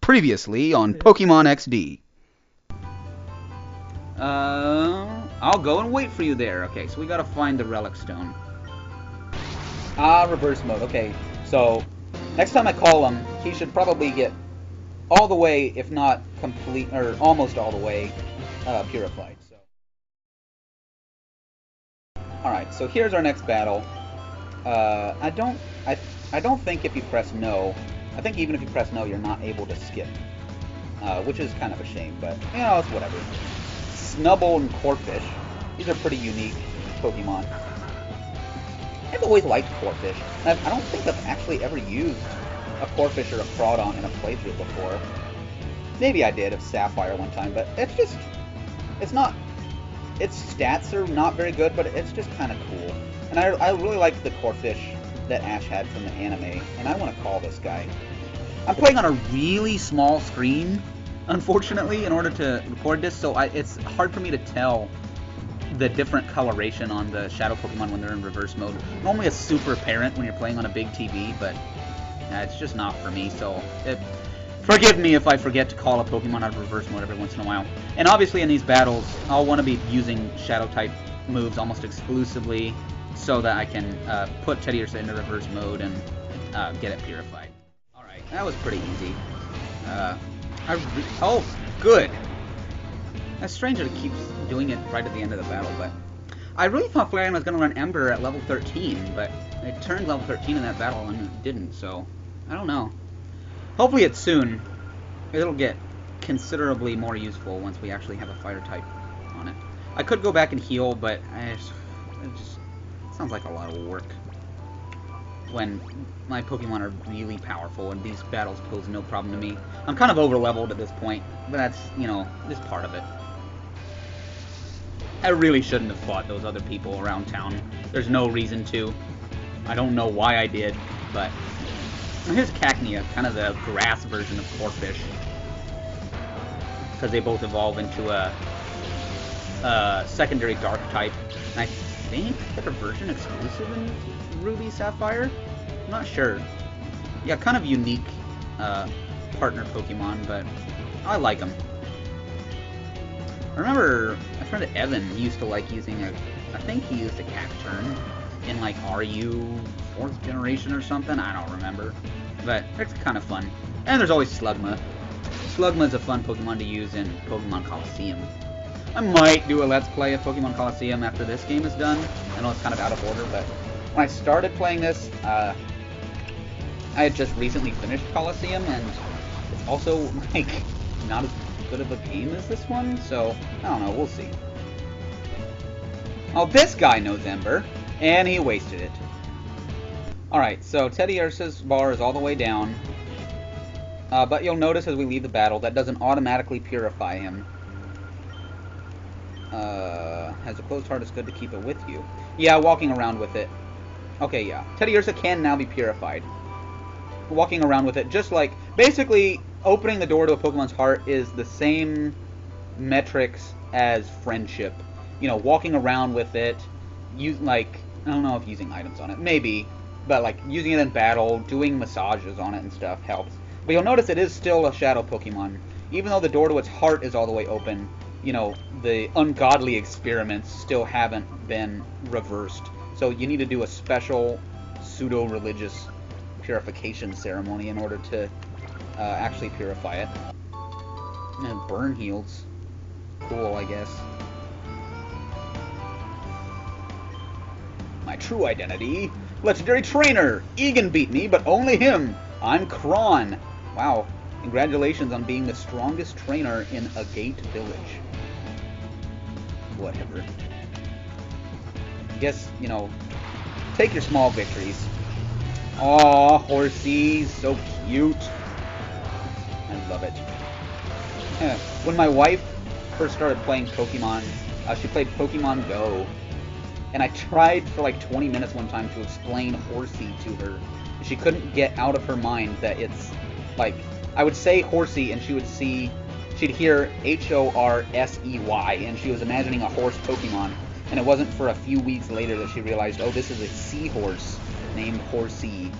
Previously on Pokemon XD. I'll go and wait for you there. Okay, so we gotta find the Relic Stone. Reverse mode. Okay, so next time I call him, he should probably get all the way, if not complete, or almost all the way, purified. So, all right. So here's our next battle. I don't think if you press no, I think even if you press no, you're not able to skip, which is kind of a shame. But you know, it's whatever. Snubble and Corphish. These are pretty unique Pokemon. I've always liked Corphish. I don't think I've actually ever used a Corphish or a Crawdon in a playthrough before. Maybe I did of Sapphire one time, but it's not, its stats are not very good, but it's just kind of cool. And I really like the Corphish that Ash had from the anime, and I want to call this guy. I'm playing on a really small screen, unfortunately, in order to record this, so it's hard for me to tell the different coloration on the Shadow Pokemon when they're in reverse mode. Normally it's super apparent when you're playing on a big TV, but it's just not for me, so forgive me if I forget to call a Pokemon out of reverse mode every once in a while. And obviously in these battles, I'll want to be using Shadow-type moves almost exclusively so that I can put Teddiursa into reverse mode and get it purified. Alright, that was pretty easy. Oh, good! That's strange that it keeps doing it right at the end of the battle, but I really thought Flareon was going to run Ember at level 13, but it turned level 13 in that battle and it didn't, so I don't know. Hopefully it's soon. It'll get considerably more useful once we actually have a fighter type on it. I could go back and heal, but it just sounds like a lot of work when my Pokemon are really powerful and these battles pose no problem to me. I'm kind of over-leveled at this point, but that's, you know, just part of it. I really shouldn't have fought those other people around town. There's no reason to. I don't know why I did, but... Here's Cacnea, kind of the grass version of Corphish. Because they both evolve into a secondary dark type. And I think they're version exclusive in Ruby Sapphire? I'm not sure. Yeah, kind of unique partner Pokemon, but I like them. I remember my friend Evan used to like using I think he used a Cacturn in like RU 4th generation or something, I don't remember. But it's kind of fun. And there's always Slugma. Slugma's a fun Pokemon to use in Pokemon Coliseum. I might do a Let's Play of Pokemon Coliseum after this game is done. I know it's kind of out of order, but when I started playing this, I had just recently finished Coliseum, and it's also, like, not as good of a game as this one, so I don't know, we'll see. Oh, this guy knows Ember, and he wasted it. Alright, so Teddiursa's bar is all the way down, but you'll notice as we leave the battle, that doesn't automatically purify him. Has a closed heart, it's good to keep it with you. Yeah, walking around with it. Okay, yeah. Teddiursa can now be purified. Walking around with it, just like, basically, opening the door to a Pokemon's heart is the same metrics as friendship. You know, walking around with it, like, I don't know if using items on it, maybe, but like, using it in battle, doing massages on it and stuff helps. But you'll notice it is still a Shadow Pokemon. Even though the door to its heart is all the way open, you know, the ungodly experiments still haven't been reversed. So you need to do a special pseudo-religious purification ceremony in order to actually purify it. And burn heals. Cool, I guess. My true identity? Legendary trainer! Egan beat me, but only him! I'm Kron! Wow. Congratulations on being the strongest trainer in a gate village. Whatever. I guess, you know, take your small victories. Aw, Horsey, so cute. I love it. When my wife first started playing Pokemon, she played Pokemon Go. And I tried for like 20 minutes one time to explain Horsey to her. She couldn't get out of her mind that it's, like, I would say Horsey and she'd hear H-O-R-S-E-Y, and she was imagining a horse Pokemon. And it wasn't for a few weeks later that she realized, oh, this is a seahorse named Horsey.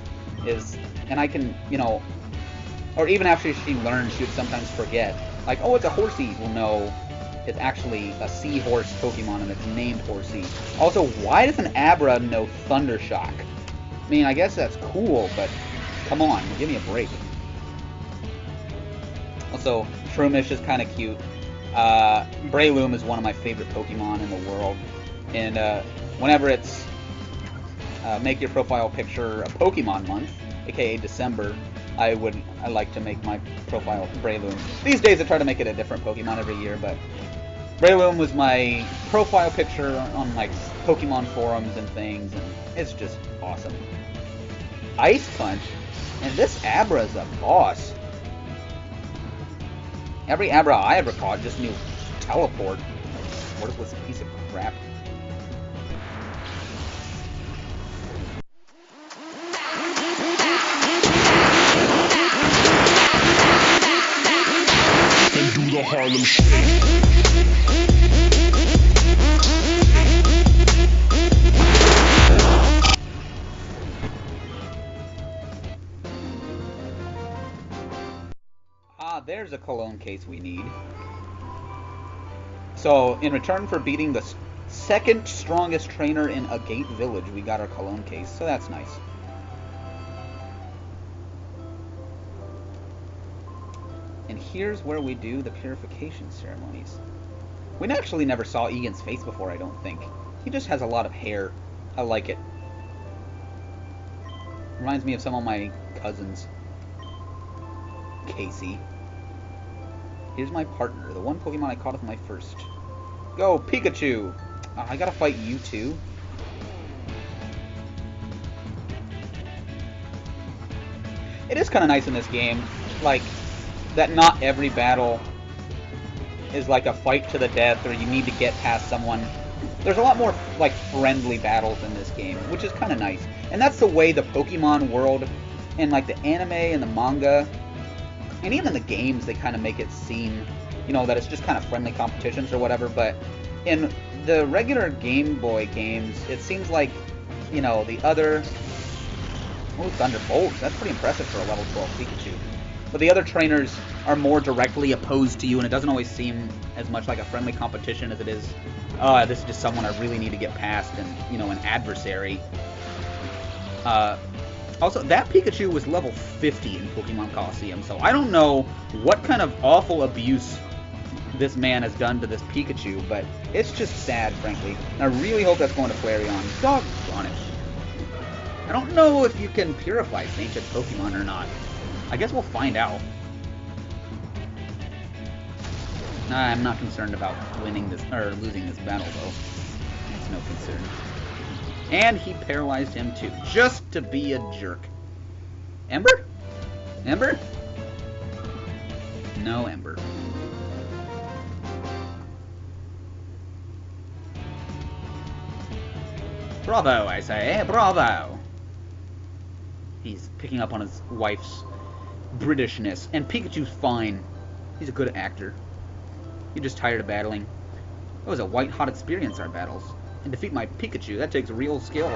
And I can, you know, Or even after she learns, she would sometimes forget. Like, oh, it's a Horsey. Well, no, it's actually a seahorse Pokemon, and it's named Horsey. Also, why does an Abra know Thunder Shock? I mean, I guess that's cool, but come on, give me a break. Also, Shroomish is kind of cute. Breloom is one of my favorite Pokemon in the world. And whenever it's make your profile picture a Pokemon month, aka December, I like to make my profile Breloom. These days I try to make it a different Pokemon every year, but Breloom was my profile picture on like Pokemon forums and things, and it's just awesome. Ice Punch, and this Abra is a boss. Every Abra I ever caught just knew Teleport. Worthless piece of crap. And do the Harlem Shake. There's a cologne case we need. So, in return for beating the second strongest trainer in Agate Village, we got our cologne case, so that's nice. And here's where we do the purification ceremonies. We actually never saw Egan's face before, I don't think. He just has a lot of hair. I like it. Reminds me of some of my cousins. Casey. Here's my partner, the one Pokemon I caught with my first. Go, Pikachu! I gotta fight you too. It is kind of nice in this game, like, that not every battle is like a fight to the death or you need to get past someone. There's a lot more, like, friendly battles in this game, which is kind of nice. And that's the way the Pokemon world and, like, the anime and the manga and even the games, they kind of make it seem, you know, that it's just kind of friendly competitions or whatever, but in the regular Game Boy games, it seems like, you know, the other... Oh, Thunderbolt. That's pretty impressive for a level 12 Pikachu. But the other trainers are more directly opposed to you, and it doesn't always seem as much like a friendly competition as it is, this is just someone I really need to get past, and, you know, an adversary. Also, that Pikachu was level 50 in Pokemon Coliseum, so I don't know what kind of awful abuse this man has done to this Pikachu, but it's just sad, frankly. And I really hope that's going to Flareon. Doggone it. I don't know if you can purify Sainted Pokemon or not. I guess we'll find out. I'm not concerned about winning this, or losing this battle, though. It's no concern. And he paralyzed him too, just to be a jerk. Ember? Ember? No Ember. Bravo, I say, bravo! He's picking up on his wife's Britishness, and Pikachu's fine. He's a good actor. You're just tired of battling. It was a white-hot experience, our battles. And defeat my Pikachu, that takes real skill.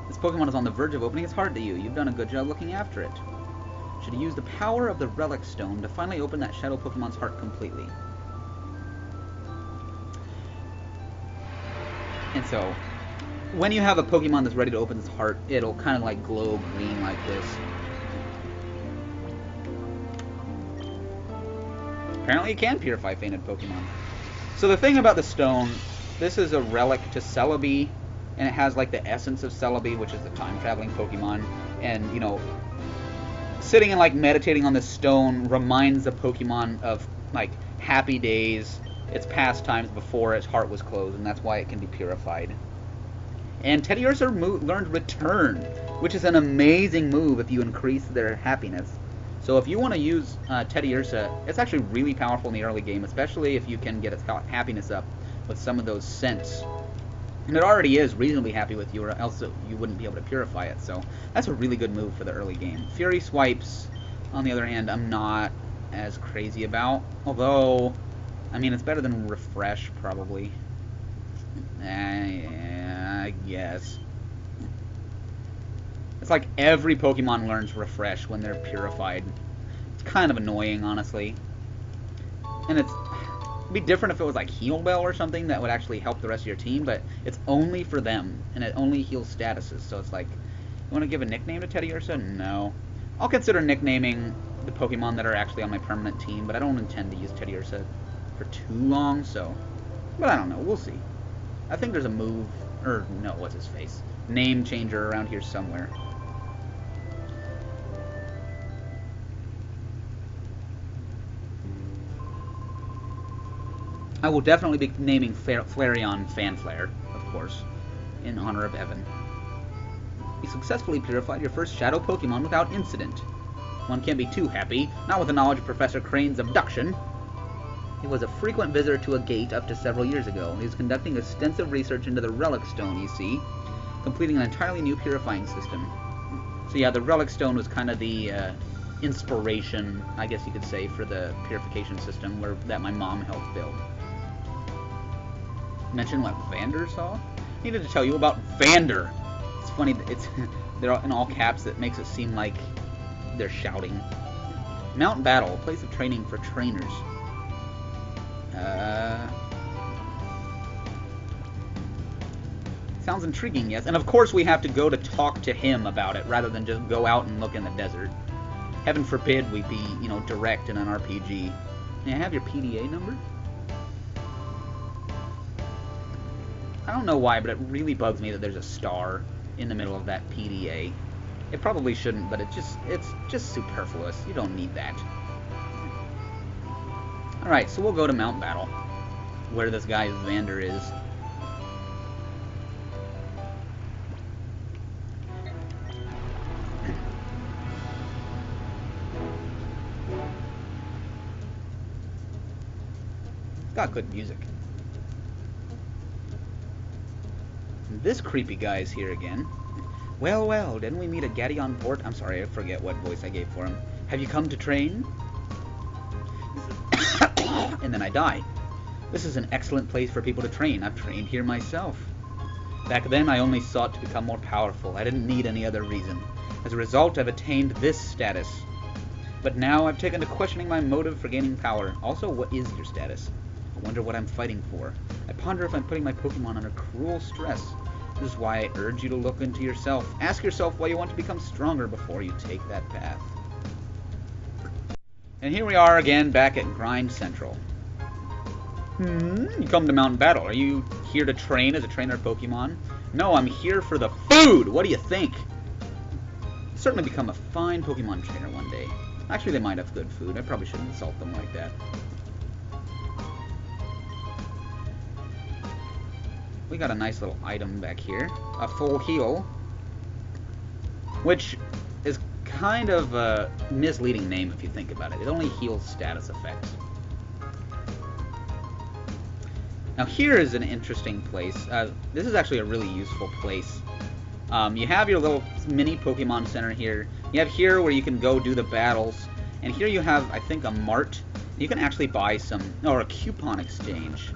This Pokemon is on the verge of opening its heart to you. You've done a good job looking after it. Should use the power of the Relic Stone to finally open that Shadow Pokemon's heart completely. And so, when you have a Pokemon that's ready to open its heart, it'll kind of like glow green like this. Apparently it can purify fainted Pokemon. So the thing about the stone, this is a relic to Celebi, and it has like the essence of Celebi, which is the time-traveling Pokemon. And, you know, sitting and like meditating on this stone reminds the Pokemon of like happy days, its past times before its heart was closed, and that's why it can be purified. And Teddiursa learned Return, which is an amazing move if you increase their happiness. So if you want to use Teddiursa, it's actually really powerful in the early game, especially if you can get its happiness up with some of those scents. And it already is reasonably happy with you, or else you wouldn't be able to purify it. So that's a really good move for the early game. Fury Swipes, on the other hand, I'm not as crazy about. Although, I mean, it's better than Refresh, probably. I guess. It's like every Pokemon learns Refresh when they're purified. It's kind of annoying, honestly. And it'd be different if it was like Heal Bell or something that would actually help the rest of your team, but it's only for them, and it only heals statuses, so it's like, you want to give a nickname to Teddiursa? No. I'll consider nicknaming the Pokemon that are actually on my permanent team, but I don't intend to use Teddiursa for too long, so... But I don't know, we'll see. I think there's a move, or no, what's his face? Name changer around here somewhere. I will definitely be naming Flareon Fanflare, of course, in honor of Evan. You successfully purified your first Shadow Pokemon without incident. One can't be too happy, not with the knowledge of Professor Crane's abduction. He was a frequent visitor to a gate up to several years ago. He was conducting extensive research into the Relic Stone, you see, completing an entirely new purifying system. So yeah, the Relic Stone was kind of the inspiration, I guess you could say, for the purification system that my mom helped build. Mention what Vander saw? I needed to tell you about Vander. It's funny that they're in all caps. That makes it seem like they're shouting. Mount Battle, a place of training for trainers. Sounds intriguing, yes. And of course we have to go to talk to him about it rather than just go out and look in the desert. Heaven forbid we be, direct in an RPG. May I have your PDA number? I don't know why, but it really bugs me that there's a star in the middle of that PDA. It probably shouldn't, but it's just superfluous. You don't need that. Alright, so we'll go to Mount Battle, where this guy Vander is. Got good music. This creepy guy is here again. Well, well, didn't we meet at Gadeon Port? I'm sorry, I forget what voice I gave for him. Have you come to train? And then I die. This is an excellent place for people to train. I've trained here myself. Back then, I only sought to become more powerful. I didn't need any other reason. As a result, I've attained this status. But now I've taken to questioning my motive for gaining power. Also, what is your status? I wonder what I'm fighting for. I ponder if I'm putting my Pokemon under cruel stress. This is why I urge you to look into yourself. Ask yourself why you want to become stronger before you take that path. And here we are again, back at Grind Central. You come to Mountain Battle. Are you here to train as a trainer of Pokemon? No, I'm here for the food! What do you think? Certainly become a fine Pokemon trainer one day. Actually, they might have good food. I probably shouldn't insult them like that. We got a nice little item back here. A full heal. Which is kind of a misleading name if you think about it. It only heals status effects. Now here is an interesting place. This is actually a really useful place. You have your little mini Pokemon Center here. You have here where you can go do the battles. And here you have, I think, a mart. You can actually buy some, or a coupon exchange.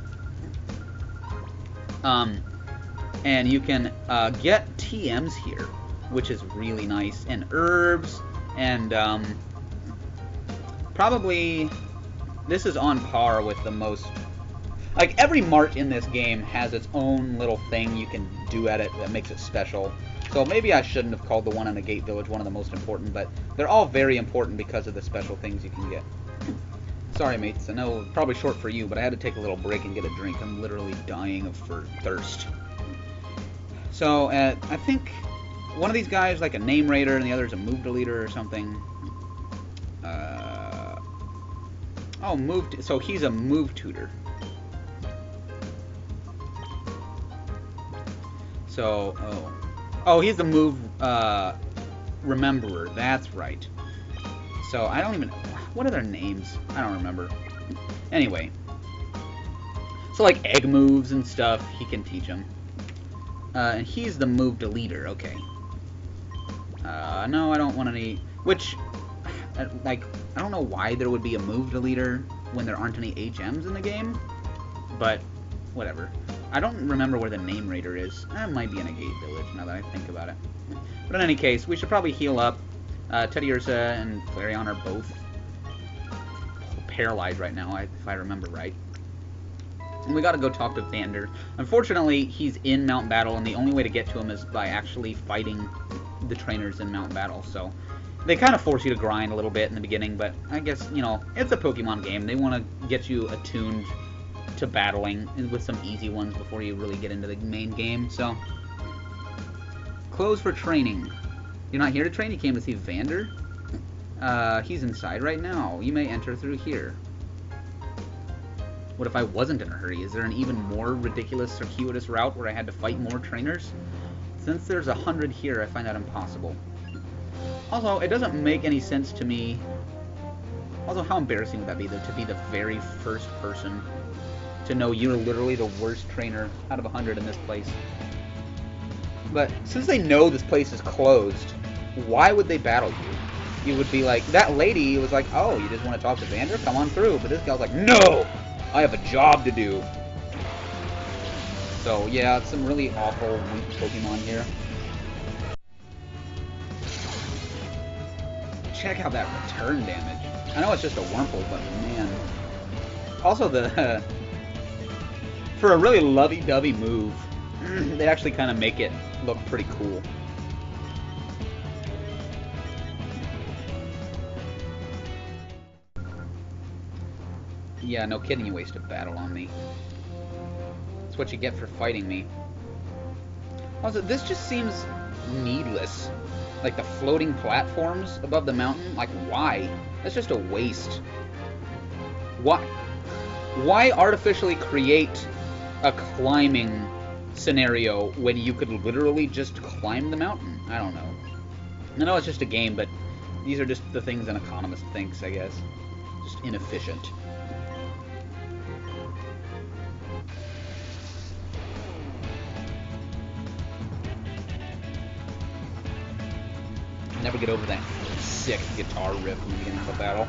And you can get TMs here, which is really nice, and herbs, and probably this is on par with the most, like, every mart in this game has its own little thing you can do at it that makes it special. So maybe I shouldn't have called the one in the Gate Village one of the most important, but they're all very important because of the special things you can get. Sorry, mates. I know probably short for you, but I had to take a little break and get a drink. I'm literally dying of thirst. So, I think one of these guys is like a name raider, and the other is a move deleter or something. So he's a move tutor. So, oh, he's the move rememberer. That's right. So I don't even. What are their names? I don't remember. Anyway. So like egg moves and stuff, he can teach them. And he's the move deleter, okay. No, I don't want any... Which, like, I don't know why there would be a move deleter when there aren't any HMs in the game. But, whatever. I don't remember where the name raider is. That might be in a Gate Village, now that I think about it. But in any case, we should probably heal up. Teddy Ursa and Flareon are both paralyzed right now, if I remember right. And we gotta go talk to Vander. Unfortunately, he's in Mount Battle, and the only way to get to him is by actually fighting the trainers in Mount Battle, so they kind of force you to grind a little bit in the beginning, but I guess, you know, it's a Pokemon game. They want to get you attuned to battling with some easy ones before you really get into the main game, so... Close for training. You're not here to train? You came to see Vander? He's inside right now. You may enter through here. What if I wasn't in a hurry? Is there an even more ridiculous, circuitous route where I had to fight more trainers? Since there's 100 here, I find that impossible. Also, it doesn't make any sense to me. Also, how embarrassing would that be, though, to be the very first person to know you're literally the worst trainer out of 100 in this place? But since they know this place is closed, why would they battle you? You would be like, that lady was like, oh, you just want to talk to Vander? Come on through. But this guy's like, no! I have a job to do. So, yeah, it's some really awful, weak Pokemon here. Check out that return damage. I know it's just a Wurmple, but man. Also, for a really lovey-dovey move, they actually kind of make it look pretty cool. Yeah, no kidding, you wasted battle on me. That's what you get for fighting me. Also, this just seems needless. Like the floating platforms above the mountain, like why? That's just a waste. Why artificially create a climbing scenario when you could literally just climb the mountain? I don't know. I know it's just a game, but these are just the things an economist thinks, I guess. Just inefficient. Never get over that sick guitar riff in the beginning of a battle.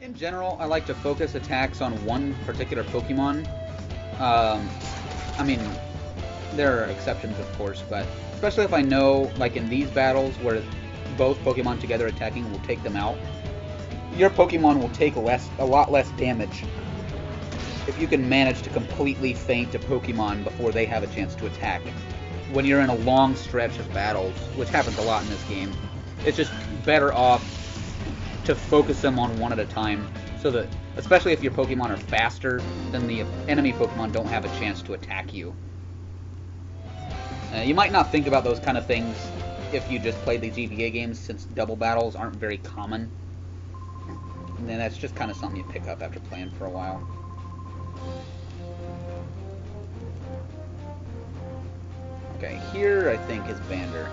In general, I like to focus attacks on one particular Pokemon. I mean, there are exceptions, of course, but especially if I know, like in these battles where both Pokemon together attacking will take them out, your Pokemon will take a lot less damage if you can manage to completely feint a Pokemon before they have a chance to attack. When you're in a long stretch of battles, which happens a lot in this game, it's just better off to focus them on one at a time, so that, especially if your Pokemon are faster, then the enemy Pokemon don't have a chance to attack you. You might not think about those kind of things if you just played the GBA games, since double battles aren't very common. And then that's just kind of something you pick up after playing for a while. Okay, here I think is Vander.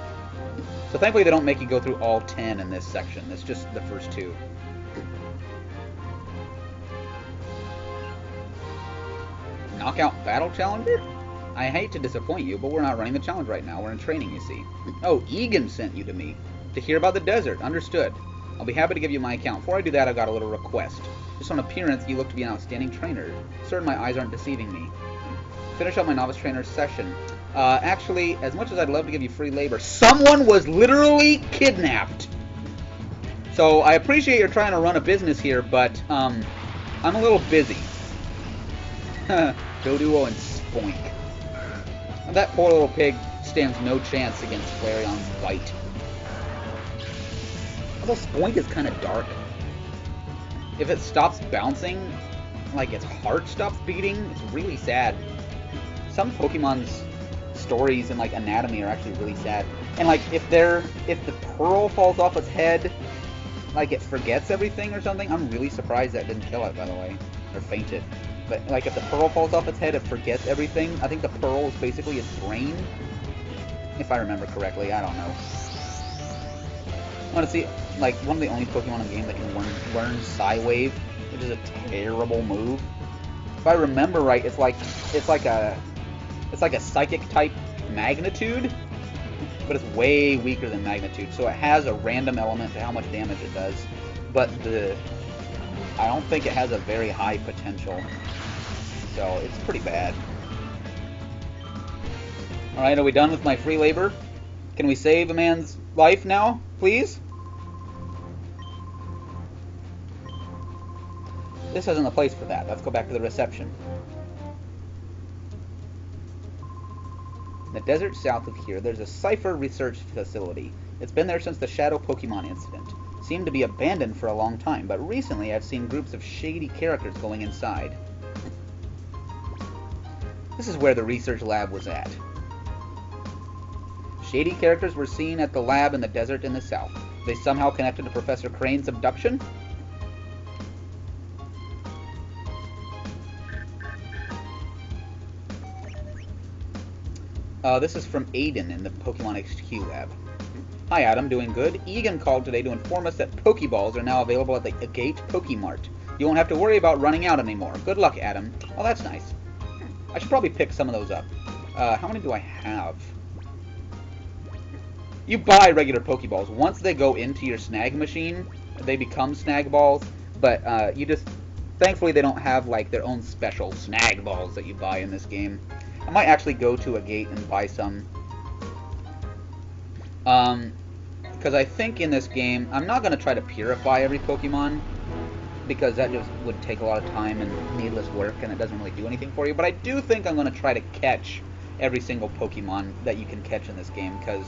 So thankfully they don't make you go through all 10 in this section. It's just the first 2. Knockout Battle Challenger? I hate to disappoint you, but we're not running the challenge right now. We're in training, you see. Oh, Egan sent you to me. To hear about the desert. Understood. I'll be happy to give you my account. Before I do that, I've got a little request. Just on appearance, you look to be an outstanding trainer. Certain my eyes aren't deceiving me. Finish up my novice trainer session. Actually, as much as I'd love to give you free labor, someone was literally kidnapped. So I appreciate you're trying to run a business here, but I'm a little busy. Doduo and Spoink. That poor little pig stands no chance against Flareon's bite. Although Spoink is kind of dark. If it stops bouncing, like its heart stops beating, it's really sad. Some Pokemon's stories and like anatomy are actually really sad. And like if the pearl falls off its head, like it forgets everything or something. I'm really surprised that didn't kill it, by the way, or faint it. But like if the pearl falls off its head, it forgets everything. I think the pearl is basically its brain, if I remember correctly. I don't know. I want to see like one of the only Pokemon in the game that can learn Psy-Wave, which is a terrible move. If I remember right, it's like a psychic type Magnitude, but it's way weaker than Magnitude. So it has a random element to how much damage it does, but I don't think it has a very high potential. So it's pretty bad. Alright, are we done with my free labor? Can we save a man's life now, please? This isn't the place for that. Let's go back to the reception. In the desert south of here, there's a Cypher research facility. It's been there since the Shadow Pokemon incident. Seemed to be abandoned for a long time, but recently I've seen groups of shady characters going inside. This is where the research lab was at. Shady characters were seen at the lab in the desert in the south. They somehow connected to Professor Crane's abduction? This is from Aiden in the Pokemon HQ lab. Hi Adam, doing good? Egan called today to inform us that Pokeballs are now available at the Agate Pokemart. You won't have to worry about running out anymore. Good luck, Adam. Oh, that's nice. I should probably pick some of those up. How many do I have? You buy regular Pokeballs. Once they go into your snag machine, they become snag balls, but you just... Thankfully, they don't have, like, their own special snag balls that you buy in this game. I might actually go to a gate and buy some. Because I think in this game, I'm not going to try to purify every Pokemon, because that just would take a lot of time and needless work, and it doesn't really do anything for you. But I do think I'm going to try to catch every single Pokemon that you can catch in this game, because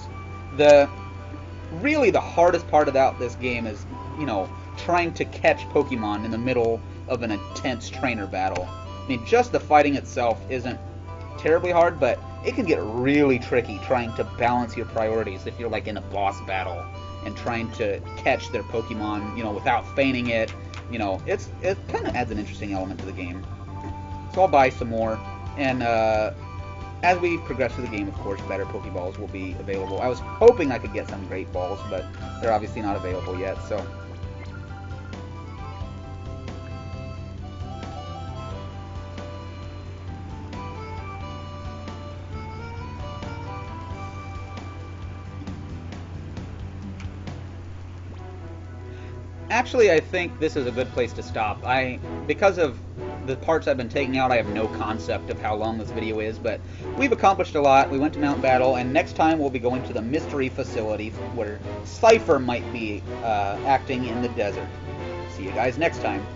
really the hardest part about this game is, you know, trying to catch Pokemon in the middle of an intense trainer battle. I mean, just the fighting itself isn't terribly hard, but it can get really tricky trying to balance your priorities if you're like in a boss battle and trying to catch their Pokemon, you know, without feigning it. You know, it kind of adds an interesting element to the game. So I'll buy some more, and as we progress through the game, of course, better Pokeballs will be available. I was hoping I could get some Great Balls, but they're obviously not available yet, so... Actually, I think this is a good place to stop. Because of the parts I've been taking out, I have no concept of how long this video is, but we've accomplished a lot. We went to Mount Battle, and next time we'll be going to the mystery facility where Cypher might be acting in the desert. See you guys next time.